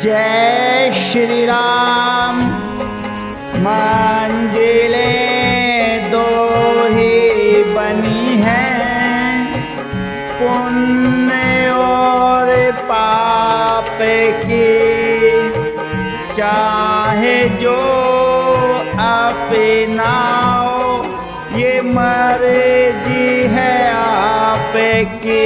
जय श्री राम। मंजिलें दो ही बनी हैं, पुण्य और पाप की, चाहे जो अपनाओ ये मर्जी है आपकी।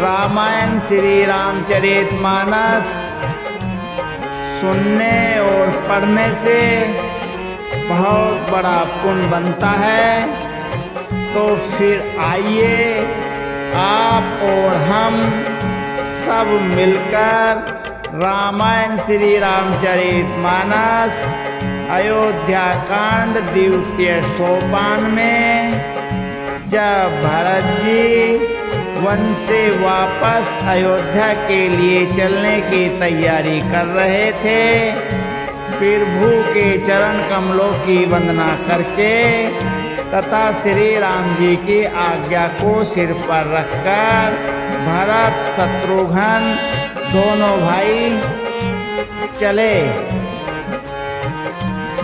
रामायण श्री रामचरितमानस सुनने और पढ़ने से बहुत बड़ा पुण्य बनता है। तो फिर आइए आप और हम सब मिलकर रामायण श्री रामचरितमानस अयोध्या कांड द्वितीय सोपान में जब भरत जी वन से वापस अयोध्या के लिए चलने की तैयारी कर रहे थे, प्रभु के चरण कमलों की वंदना करके तथा श्री राम जी की आज्ञा को सिर पर रखकर भरत शत्रुघ्न दोनों भाई चले।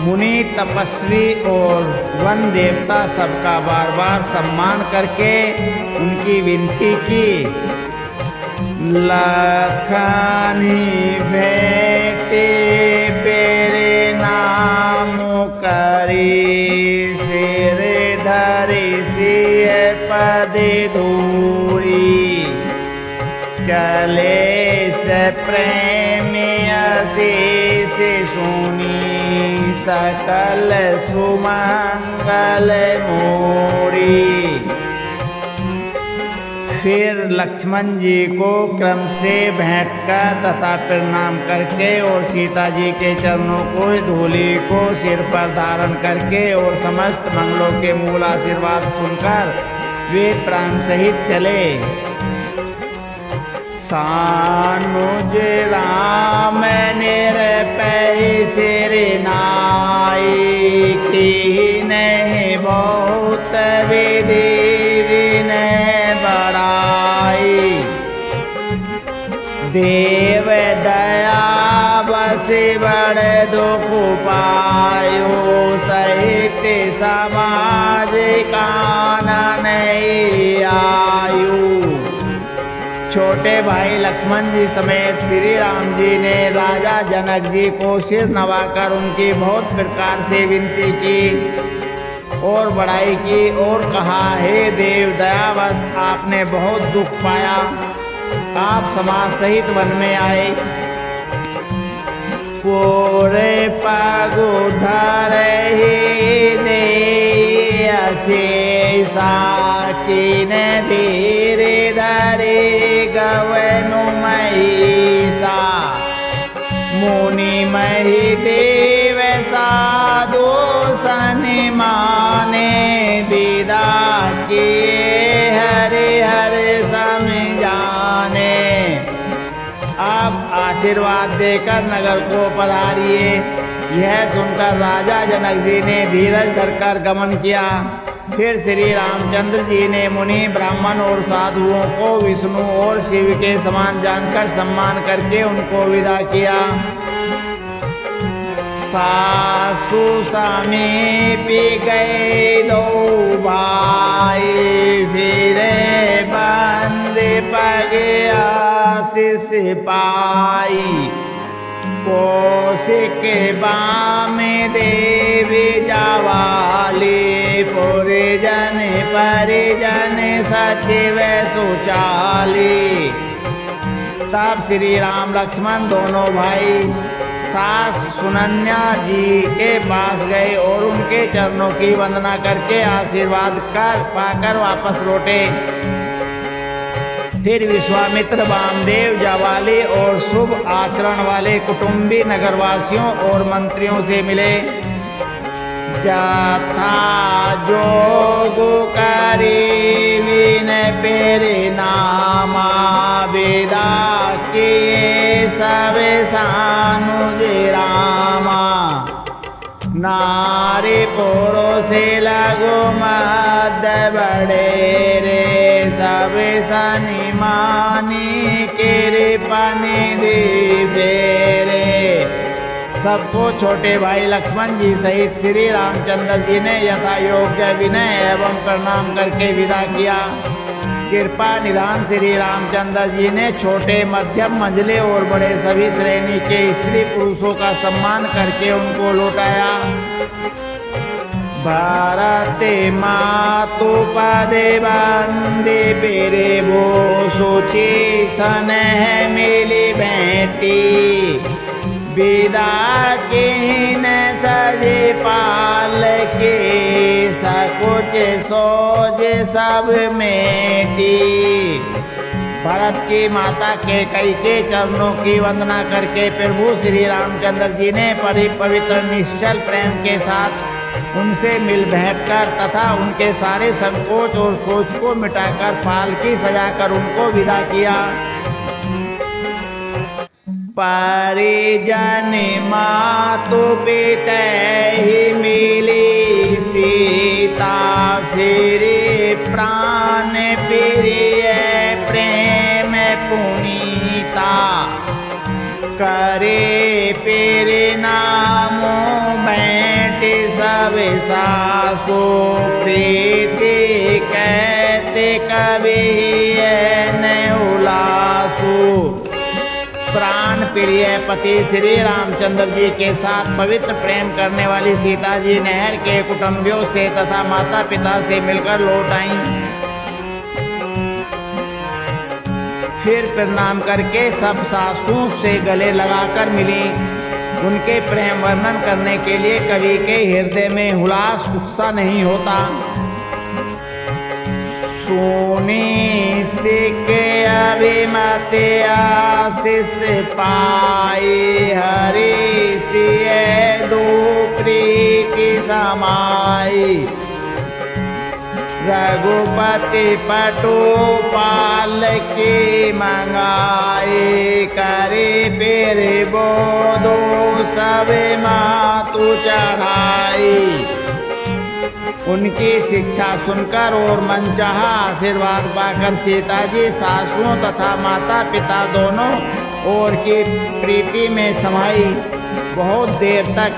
मुनि तपस्वी और वन देवता सबका बार बार सम्मान करके उनकी विनती की। लखनी भेटे पेरे नाम करी, सिर धरि सिय पद धूरी, चले से प्रेमी अशीष सुनी, सकल सुमंगल मोरी। फिर लक्ष्मण जी को क्रम से भेंट कर तथा प्रणाम करके और सीता जी के चरणों को धूलि को सिर पर धारण करके और समस्त मंगलों के मूल आशीर्वाद सुनकर वे प्राण सहित चले। सानुज राम निरपै सिर नाई, की नहीं बहुत विधि विनय बड़ाई, देव दया बस बड़ दुख पायो, सहित समाज कानन आयु। छोटे भाई लक्ष्मण जी समेत श्री राम जी ने राजा जनक जी को सिर नवाकर उनकी बहुत प्रकार से विनती की और बड़ाई की और कहा, हे देव दयावश आपने बहुत दुख पाया, आप समाज सहित वन में आए। पूरे पगु धरहि दे अशेषा, कीन धीरे धरे गवनु महिषा, मुनि महि देव साधु सनि माने, विदा किए हरि हरि समझाने। अब आशीर्वाद देकर नगर को पधारिए। यह सुनकर राजा जनक जी ने धीरज धरकर गमन किया। फिर श्री रामचंद्र जी ने मुनि ब्राह्मण और साधुओं को विष्णु और शिव के समान जानकर सम्मान करके उनको विदा किया। सासु समीपी गए दो भाई, फिर बंद पग आशीष पाई, कौशिक बाम देवी जावाली, पुरजन परिजन सचिव सुचाली। तब श्री राम लक्ष्मण दोनों भाई सास सुनन्या जी के पास गए और उनके चरणों की वंदना करके आशीर्वाद पाकर वापस लौटे। फिर विश्वामित्र वामदेव जावाली और शुभ आचरण वाले कुटुंबी नगरवासियों और मंत्रियों से मिले। जथा जोग करी विन पेरे नामा, विदा किए सब सानुज रामा, नारी पुरुष लगो मद बड़े रे, सब सनिमा मानी कृपनि फेरे। सबको छोटे भाई लक्ष्मण जी सहित श्री रामचंद्र जी ने यथा योग्य विनय एवं प्रणाम करके विदा किया। कृपा निधान श्री रामचंद्र जी ने छोटे, मध्यम, मंझले और बड़े सभी श्रेणी के स्त्री पुरुषों का सम्मान करके उनको लौटाया। भारत मातु पदे बंदे पेरे वो सोची सनह मिली भेंटी। विदा की न सजे पाल के सकुच सोज सब मेटी। भरत की माता के कई के चरणों की वंदना करके प्रभु श्री रामचंद्र जी ने पवित्र निश्चल प्रेम के साथ उनसे मिल बैठकर तथा उनके सारे संकोच और सोच को मिटाकर पालकी सजाकर उनको विदा किया। परिजन मातु पिता ही मिली सीता। फिरे प्राण प्रिय प्रेम पुनीता। करे पेरे नामो बैठ सब सासु। प्रीति कहते कभी न उलासु। प्राण प्रिय पति श्री रामचंद्र जी के साथ पवित्र प्रेम करने वाली सीता जी नहर के कुटुंबियों से तथा माता पिता से मिलकर लौट आईं। फिर प्रणाम करके सब सासुओं से गले लगाकर मिली। उनके प्रेम वर्णन करने के लिए कवि के हृदय में हुलास उत्साह नहीं होता। सोनी सिक अभिमत आशीष पाई। हरि सिय दो प्रीति समाई। रघुपति पटु पाल की मंगाई। करे पेर बोधो सब मातु चढ़ाई। उनकी शिक्षा सुनकर और मनचाहा आशीर्वाद पाकर सीता जी सासुओं तथा माता पिता दोनों ओर की प्रीति में समाई बहुत देर तक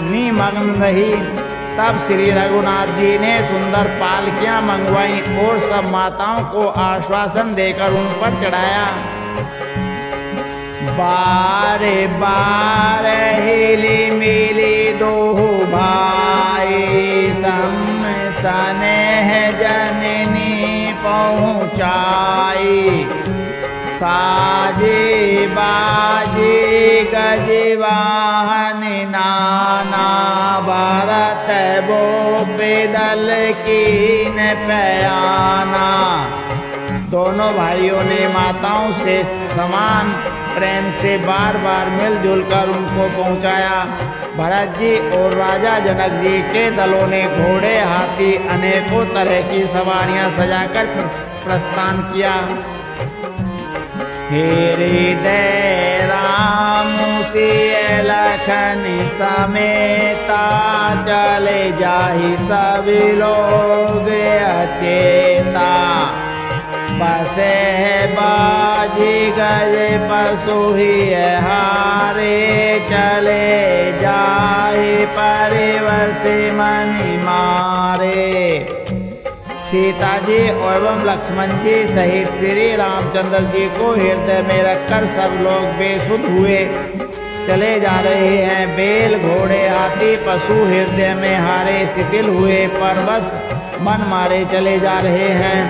निमग्न रही। तब श्री रघुनाथ जी ने सुंदर पालकियां मंगवाई और सब माताओं को आश्वासन देकर उन पर चढ़ाया। बार बार हिली मिली दो भाई। स्नेह जननी पहुँचाई। साजे बाजे गजवाहन नाना। भरत वो बेदल की न पयाना। दोनों भाइयों ने माताओं से समान प्रेम से बार बार मिलजुल कर उनको पहुंचाया। भरत जी और राजा जनक जी के दलों ने घोड़े, हाथी, अनेकों तरह की सवारियां सजाकर प्रस्थान किया। हृदय राम सिय लखन समेता। चले जाहि सब लोग अचेता। बसे बाजी गज पशु ही हारे। चले जाए परिवश मनि मारे। सीता जी एवं लक्ष्मण जी सहित श्री रामचंद्र जी को हृदय में रखकर सब लोग बेसुध हुए चले जा रहे हैं। बैल, घोड़े, हाथी, पशु हृदय में हारे शिथिल हुए पर बस मन मारे चले जा रहे हैं।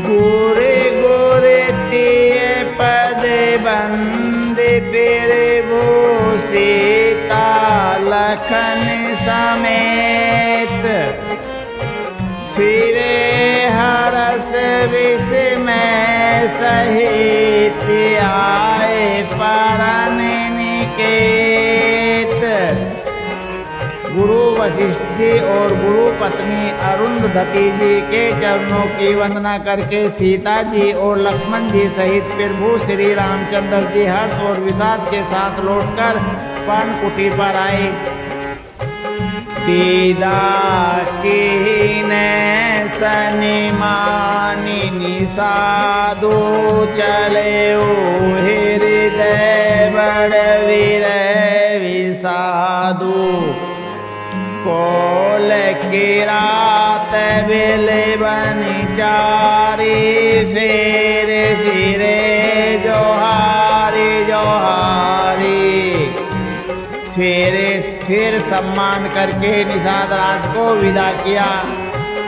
गोरे गोरे तिय पद बंद पेरे वो सीता लखन समेत। फिरे हरस विस्मय सहित आए परन निकेत। गुरु वशिष्ठ जी और गुरु पत्नी अरुंधति जी के चरणों की वंदना करके सीता जी और लक्ष्मण जी सहित प्रभु श्री रामचंद्र जी हर्ष और विषाद के साथ लौटकर पर्णकुटी पर आए। पीदा कीने सनिमानिनी साधु चले हृदय बड़ विसाधु कोल की रात बेले बनी चारी फेर फिरे जोहारी जोहारी। फिर सम्मान करके निषाद राज को विदा किया।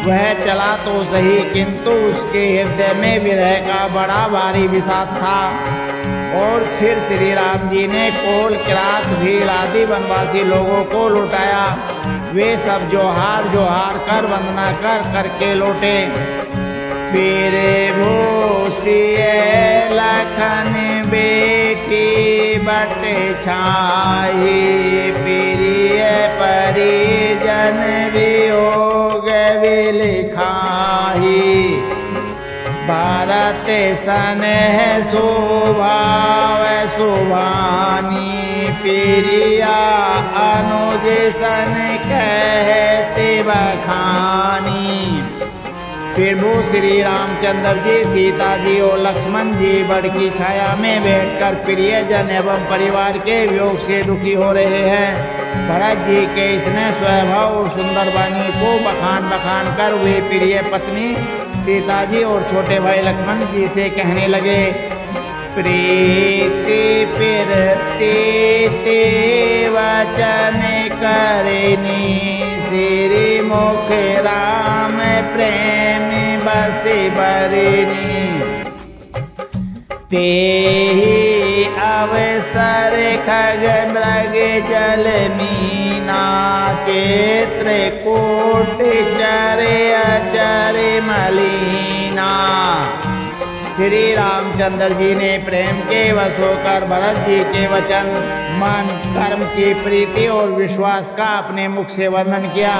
वह चला तो सही किंतु उसके हृदय में विरह का बड़ा भारी विषाद था। और फिर श्री राम जी ने कोल किरात भीड़ आदि वनवासी लोगों को लौटाया। वे सब जोहार जोहार कर वंदना कर करके लौटे। फिर भूसिए लखन बेटी बट छाही प्रिय परिजन वियोग विलिखाही। भारत सन है शोभाव सुभानी प्रिया अनुज सन कहते बखानी। फिर वो श्री रामचंद्र जी सीता जी और लक्ष्मण जी बड़ की छाया में बैठकर प्रियजन एवं परिवार के वियोग से दुखी हो रहे हैं। भरत जी के इसने स्वभाव और सुंदर वाणी को बखान बखान कर वे प्रिय पत्नी सीता जी और छोटे भाई लक्ष्मण जी से कहने लगे। प्रीति प्रीति ते वचन करनी श्री मुख राम प्रेम बस बरनी। ते अवसर खग मृग जल मीना चित्रकूट चरे अचर मलीना। श्री रामचंद्र जी ने प्रेम के वश होकर भरत जी के वचन मन कर्म की प्रीति और विश्वास का अपने मुख से वर्णन किया।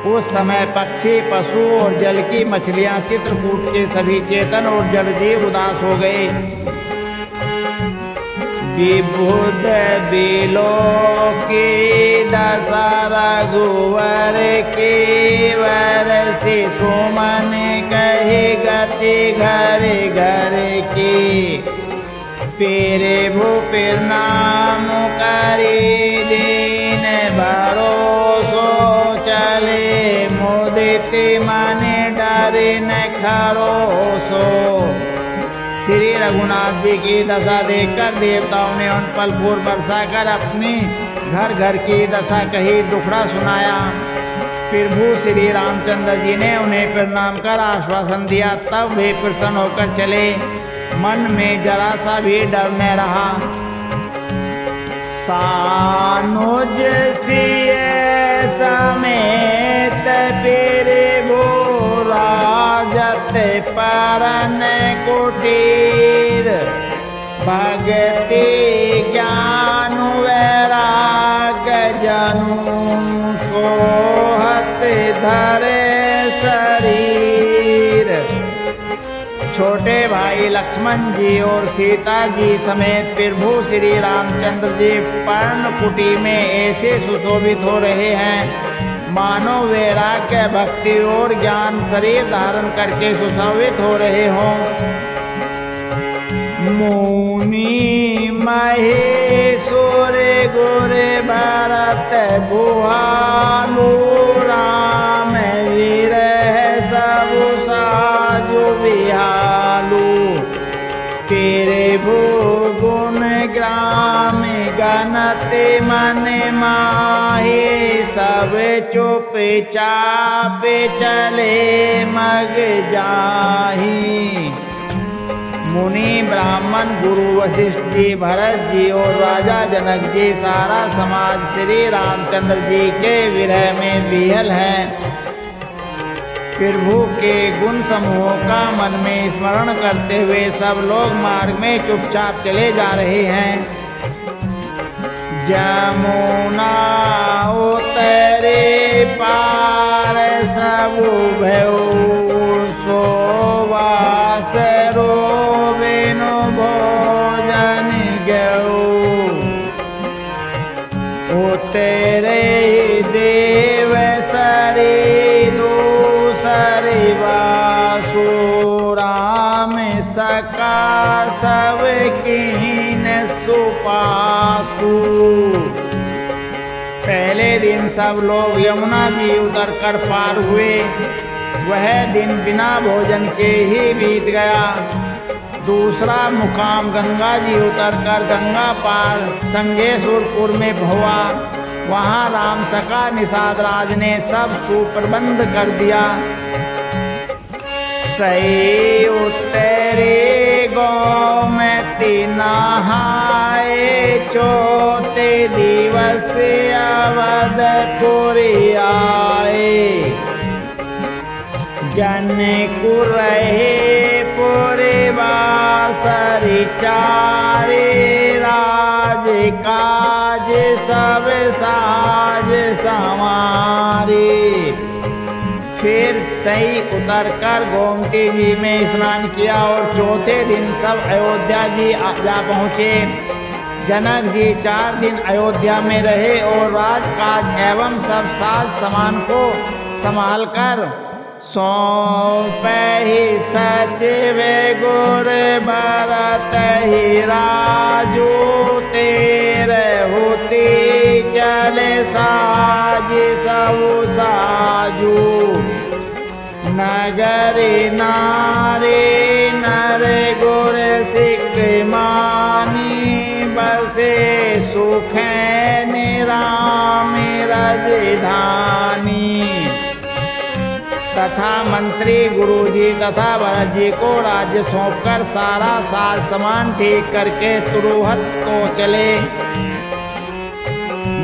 उस समय पक्षी पशु और जल की मछलियां चित्रकूट के सभी चेतन और जड़ जीव उदास हो गए। विबुध बिलो की दशा रघुवर की वरसी सुमन कही गति घर घर की। फिर भूपिर नाम करी दीन भरोसो चले मुदित मन डर न खरोसो। श्री रघुनाथ जी की दशा देखकर देवताओं ने उन पर फूल बरसा कर अपनी घर घर की दशा कही दुखड़ा सुनाया। फिर भू श्री रामचंद्र जी ने उन्हें प्रणाम कर आश्वासन दिया। तब वे प्रसन्न होकर चले। मन में जरा सा भी डर न रहा। सानुज सिए समेत फिर राजत परन कुटीर भगति ज्ञान वैराग्य जनु सोहत धरे शरीर। छोटे भाई लक्ष्मण जी और सीता जी समेत प्रभु श्री रामचंद्र जी पर्णकुटी में ऐसे सुशोभित हो रहे हैं मानो वैराग्य भक्ति और ज्ञान शरीर धारण करके सुशोभित हो रहे हों। मुनि महेश्वर गुर भरत बुहालु राम वीर सब साजु बिहालु। तेरे भूगुण ग्राम गणत मन माहे सब चुप चाप चले मग जाही। मुनि ब्राह्मण गुरु वशिष्ठ जी भरत जी और राजा जनक जी सारा समाज श्री रामचंद्र जी के विरह में विहल है। प्रभु के गुण समूहों का मन में स्मरण करते हुए सब लोग मार्ग में चुपचाप चले जा रहे हैं। जमुना उतरे पार सब भयउ सोवास रोबिनु भोजन गऊ। उतरे देव परशुराम सका सब कीन सुपासु। पहले दिन सब लोग यमुना जी उतरकर पार हुए। वह दिन बिना भोजन के ही बीत गया। दूसरा मुकाम गंगा जी उतरकर गंगा पार संगेश्वरपुर में हुआ। वहाँ राम सका निषाद राज ने सब सुप्रबंध कर दिया। सही उतरे गोमती नहाए, चौथे दिवस अवधपुरी आए। जनकपुर रहे पुरी बासरी चारे, राज काज सब साज संवारे। फिर सही उतरकर गोमती जी में स्नान किया और चौथे दिन सब अयोध्या जी जा पहुँचे। जनक जी 4 दिन अयोध्या में रहे और राजकाज एवं सब साज सामान को संभालकर सौंपे ही सचिव गुर भरत ही राजू। तेरे होती चले साज सब साजू। नगरी नारी नर गुर सिख मानी, बसे सुख निराम राजधानी। तथा मंत्री गुरुजी तथा भरत जी को राज्य सौंपकर सारा साज सामान ठीक करके तुरुहत को चले।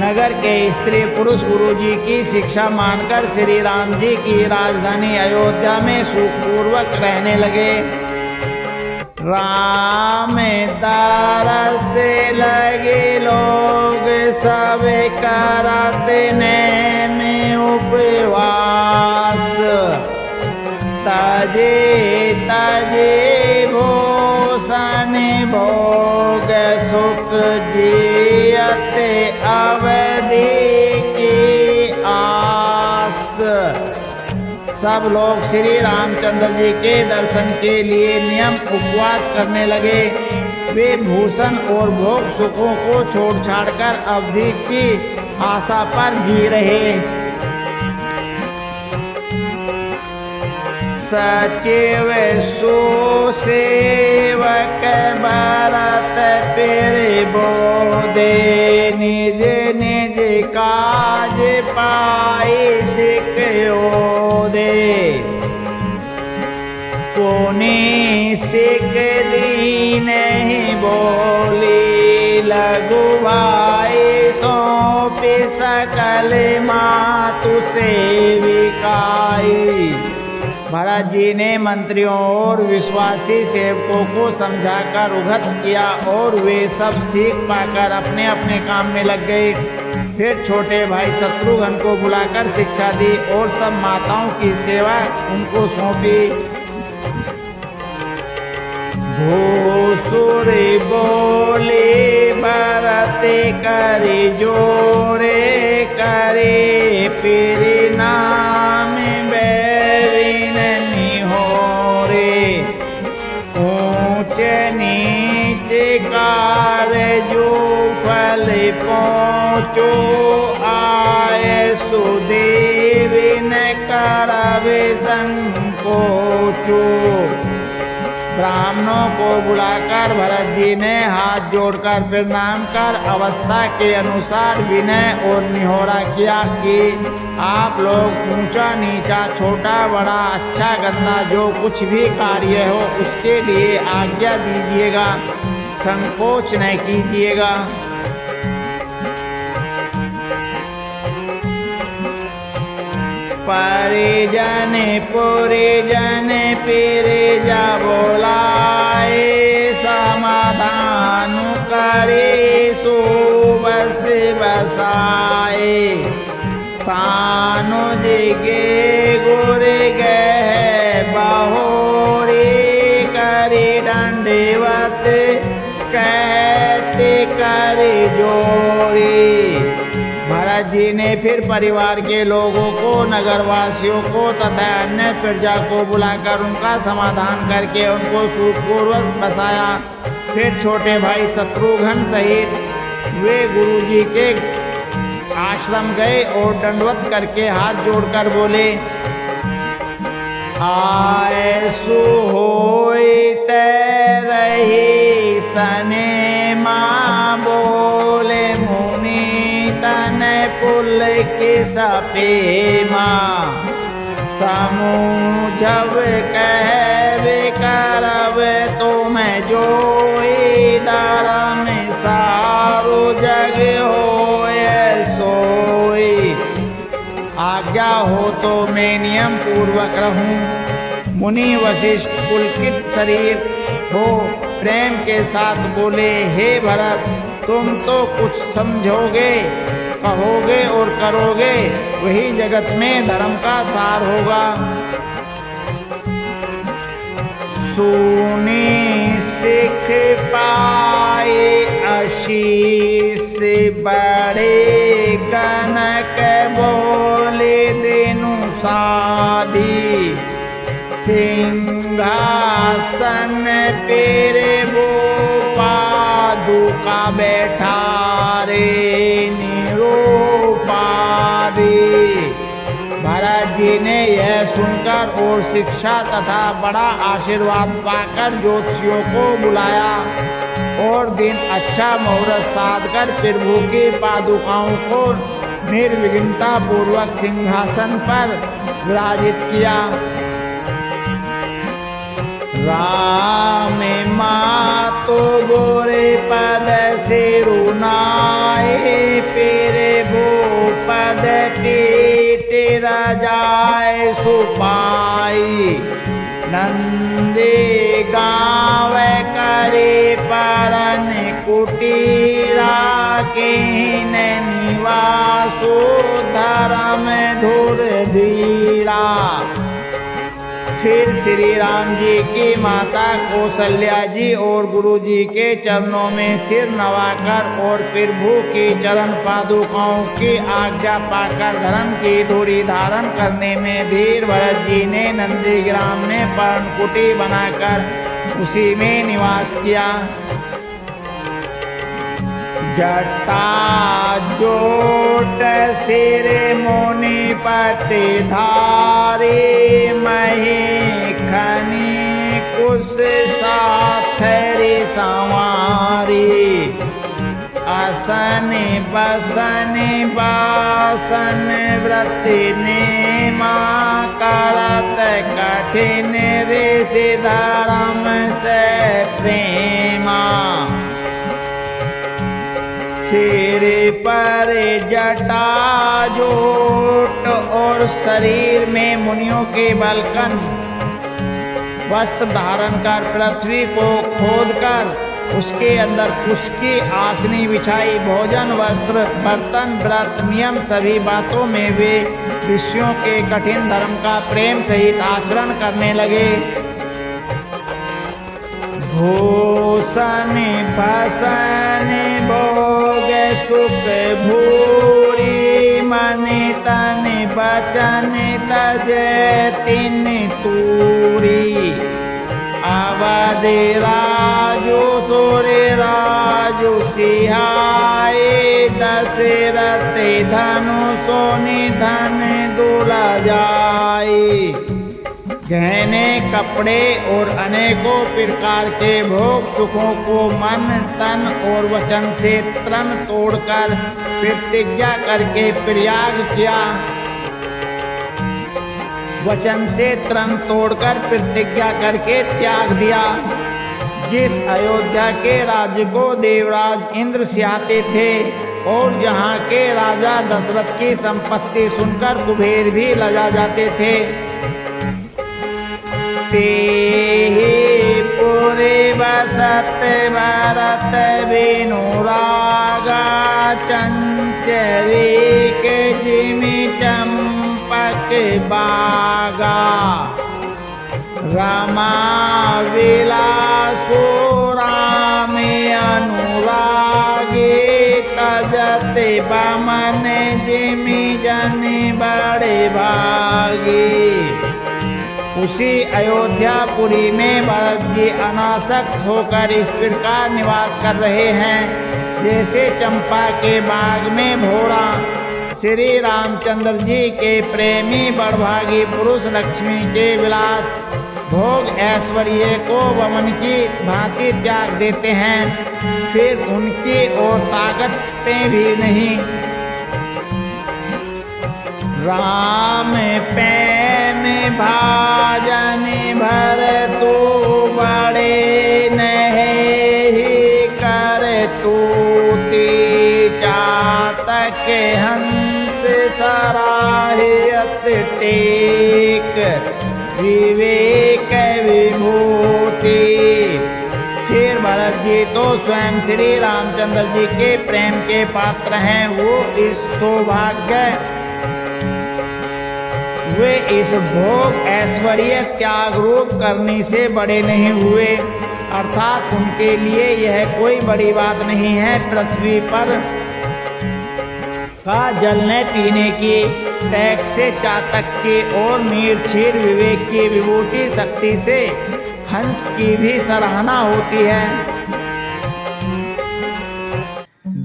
नगर के स्त्री पुरुष गुरुजी की शिक्षा मानकर श्री राम जी की राजधानी अयोध्या में सुखपूर्वक रहने लगे। राम तरस से लगे लोग सब करते में उपवास। तजे तजे भूषण भोग सुख जियत अवधि की आस। सब लोग श्री रामचंद्र जी के दर्शन के लिए नियम उपवास करने लगे। वे भूषण और भोग सुखों को छोड़ छाड़कर अवधि की आशा पर जी रहे। सचिव सुसेवक भरत फिर बोधे, निज निज काज पाई सिखोदे। पुनि सिख दीन ही बोली, लघु भाई सौंप सकल मातु सेविकाई। भरत जी ने मंत्रियों और विश्वासी सेवकों को समझाकर उगत किया और वे सब सीख पाकर अपने अपने काम में लग गए। फिर छोटे भाई शत्रुघ्न को बुलाकर शिक्षा दी और सब माताओं की सेवा उनको सौंपी। भूसुर बोले भरत करी जोरे, करे फिर नाम बैरिन निहोरे। ऊंच नीच कार जो फल पहुँचो, आय सुदेव न करवे संकोचो। ब्राह्मणों को बुलाकर भरत जी ने हाथ जोड़कर प्रणाम कर अवस्था के अनुसार विनय और निहोरा किया कि आप लोग ऊंचा नीचा छोटा बड़ा अच्छा गंदा जो कुछ भी कार्य हो उसके लिए आज्ञा दीजिएगा, संकोच न कीजिएगा। परिजन पुरिजन फिर जा बोलाए, समाधान करे सुबस बसाए। सानुज गे गुर गए बहोरी, करी दंडवत कहते कर जोड़ी। भरत भरत जी ने फिर परिवार के लोगों को, नगरवासियों को तथा अन्य प्रजा को बुलाकर उनका समाधान करके उनको सुखपूर्वक बसाया। फिर छोटे भाई शत्रुघ्न सहित वे गुरु जी के आश्रम गए और दंडवत करके हाथ जोड़कर बोले, आयसु होइते रही सने माँ बोले मुनि तन पुल के सपे माँ समूझव कहवे करब तुम जोई धर्म सारो जग होय सोई। आज्ञा हो तो मैं नियम पूर्वक रहूं। मुनि वशिष्ठ पुलकित शरीर हो प्रेम के साथ बोले, हे भरत तुम तो कुछ समझोगे, कहोगे और करोगे वही जगत में धर्म का सार होगा। सुनी सिख पाए आशीष बड़े कनक बोले दिनु साधी सिंहासन पेरे वो पादुका बैठा रे निरोपादी। भरत जी ने यह सुनकर और शिक्षा तथा बड़ा आशीर्वाद पाकर ज्योतिषियों को बुलाया और दिन अच्छा मुहूर्त साधकर प्रभु की पादुकाओं को निर्विघ्नता पूर्वक सिंहासन पर विराजित किया। राम मातो गोरे पद सिरुनाए पेरे भू पद पीट राजाए सुपाई। नंदे गाँव करे परन कुटीरा के निवासो धर्म धुर धीरा। फिर श्री राम जी की माता कौशल्या जी और गुरु जी के चरणों में सिर नवाकर और प्रभु की चरण पादुकाओं की आज्ञा पाकर धर्म की धूड़ी धारण करने में धीर भरत जी ने नंदीग्राम में पर्णकुटी बनाकर उसी में निवास किया। जटा जोट सिर मुनि पट धारे मही खनी कुश साथरी संवारी। आसन बसन बासन व्रत ने माँ करत कठिन ऋषि धर्म से प्रेमा। सिर पर जटा जोट और शरीर में मुनियों के बलकन वस्त्र धारण कर पृथ्वी को खोदकर उसके अंदर कुश की आसनी बिछाई। भोजन वस्त्र बर्तन व्रत नियम सभी बातों में वे ऋषियों के कठिन धर्म का प्रेम सहित आचरण करने लगे। भूषण भसन भोग सुख भूरी मन तन बचन तज तिन तूरी। अवध राजो सूर्य राजो सिहाए दशरथ धनु सोनि धन दुला जाए। गहने कपड़े और अनेकों प्रकार के भोग सुखों को मन तन और वचन से तन तोड़कर प्रतिज्ञा करके प्रयाग किया। वचन से तन तोड़कर प्रतिज्ञा करके त्याग दिया। जिस अयोध्या के राज्य को देवराज इंद्र सिहाते थे और जहाँ के राजा दशरथ की संपत्ति सुनकर कुबेर भी लजा जाते थे। पुरे बसत भरत बिनु रागा चंचरी के जिमि चंपक बागा। रमा विलासो राम अनुरागे तजत बमन उसी अयोध्यापुरी में भरत जी अनासक्त होकर इस प्रकार निवास कर रहे हैं जैसे चंपा के बाग में भोरा श्री रामचंद्र जी के प्रेमी बड़भागी पुरुष लक्ष्मी के विलास भोग ऐश्वर्य को वमन की भांति त्याग देते हैं, फिर उनकी और ताकतें भी नहीं। राम प्रेम भाजन भर तो बड़े नहीं कर टूटी चातक हंस सराहियत टेक विवेक विभूति। फिर भरत जी तो स्वयं श्री रामचंद्र जी के प्रेम के पात्र हैं। वे इस भोग ऐश्वर्य त्याग रूप करने से बड़े नहीं हुए, अर्थात उनके लिए यह कोई बड़ी बात नहीं है। पृथ्वी पर का जलने पीने की टैक्स से चातक की और मीर क्षीर विवेक की विभूति शक्ति से हंस की भी सराहना होती है।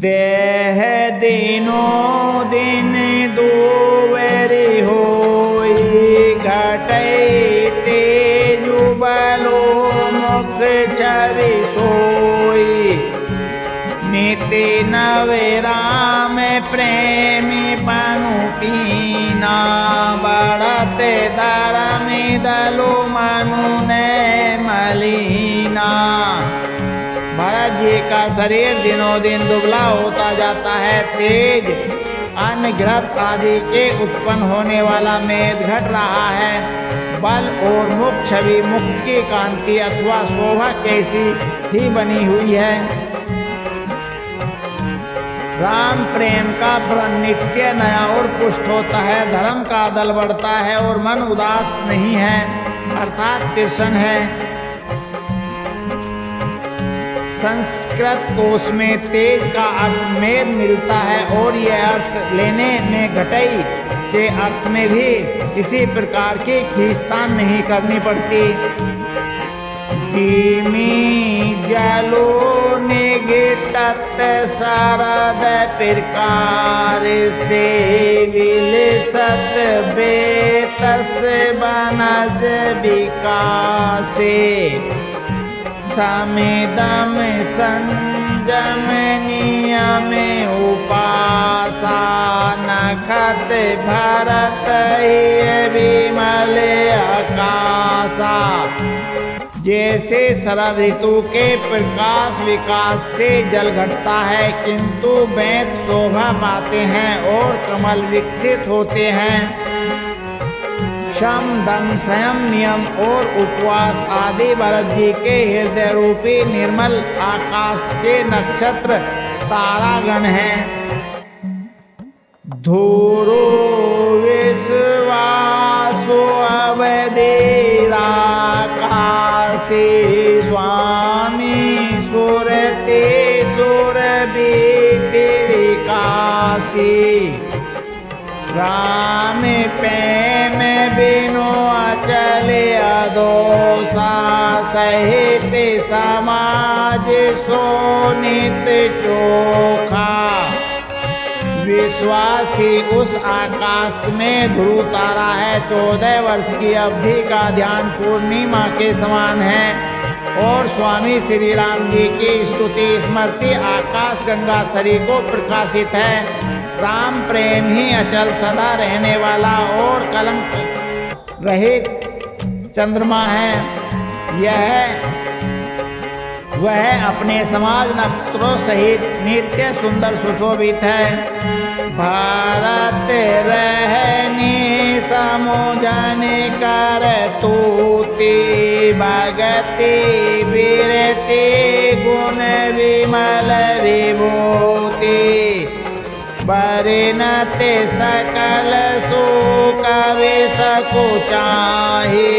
देह दिनों दिन दोवेरी होई घटई तेजु बलो मुख छवि सोई नीति नवे राम प्रेमी पनु पीना बढ़त धर्मी दलो मनु ने मलीना। भरत जी का शरीर दिनों दिन दुबला होता जाता है। तेज अन्न घृत आदि के उत्पन्न होने वाला मेद घट रहा है। बल और मुख छवि मुख की कांति अथवा शोभा कैसी ही बनी हुई है। राम प्रेम का व्रण नित्य नया और पुष्ट होता है। धर्म का दल बढ़ता है और मन उदास नहीं है, अर्थात कृष्ण है। संस्कृत कोश में तेज का अर्थ मेद मिलता है और यह अर्थ लेने में घटई के अर्थ में भी किसी प्रकार की खींचतान नहीं करनी पड़ती। जीमी जलो निगिटत शरद प्रकार से विलसत बेतस बनज विकासे समिदम संजम नियम उपासा नखत भरत विमल आकाशा। जैसे शरद ऋतु के प्रकाश विकास से जल घटता है किंतु वेद शोभा पाते हैं और कमल विकसित होते हैं। शम दम संयम नियम और उपवास आदि भरत जी के हृदय रूपी निर्मल आकाश के नक्षत्र तारागण हैं। धूरो विश्वासो अवधेरा काशी स्वामी सुरते सुरभीति काशी। राम प्रेम बिनु अचल अदोषा सहित समाज सोनित चोखा। विश्वासी उस आकाश में ध्रुव तारा है। 14 वर्ष की अवधि का ध्यान पूर्णिमा के समान है और स्वामी श्री राम जी की स्तुति स्मृति आकाश गंगा शरीर को प्रकाशित है। राम प्रेम ही अचल सदा रहने वाला और कलंक रहित चंद्रमा है। वह अपने समाज नक्षत्रों सहित नित्य सुंदर सुशोभित है। भारत रहनी समुझन कर तूती भगति वीरति गुण विमल विभूति। परिणत सकल सुख विसकु चाहि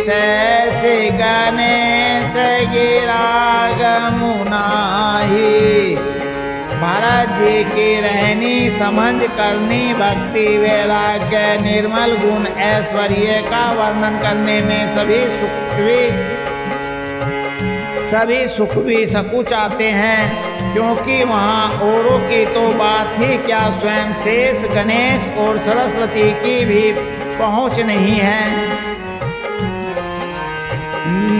सैस गणेश गिरा गमुनाहि। भारत जी की रहनी समझ करनी, भक्ति वैराग्य निर्मल गुण ऐश्वर्य का वर्णन करने में सभी सुख भी सकुचाते हैं, क्योंकि वहाँ औरों की तो बात ही क्या, स्वयं शेष गणेश और सरस्वती की भी पहुँच नहीं है।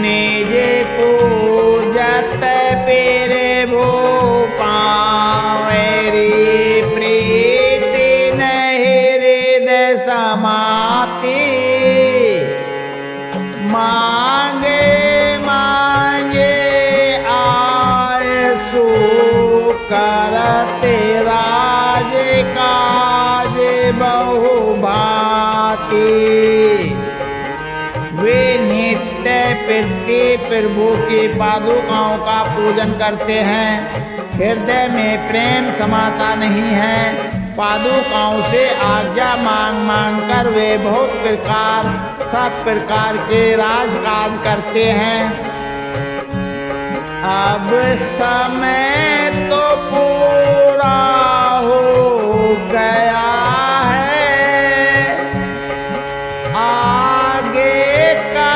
निजे पूजत पेरे भो पावेरी, प्रीति नहीं हृदय समाती, मांगे मांगे आए सु करते राज काज बहु भांति। वे नित्य प्रति प्रभु की पादुकाओं का पूजन करते हैं, हृदय में प्रेम समाता नहीं है। पादुकाओं से आज्ञा मांग मांग कर वे बहुत सब प्रकार के राजकाज करते हैं। अब समय तो पूरा हो गया है, आगे का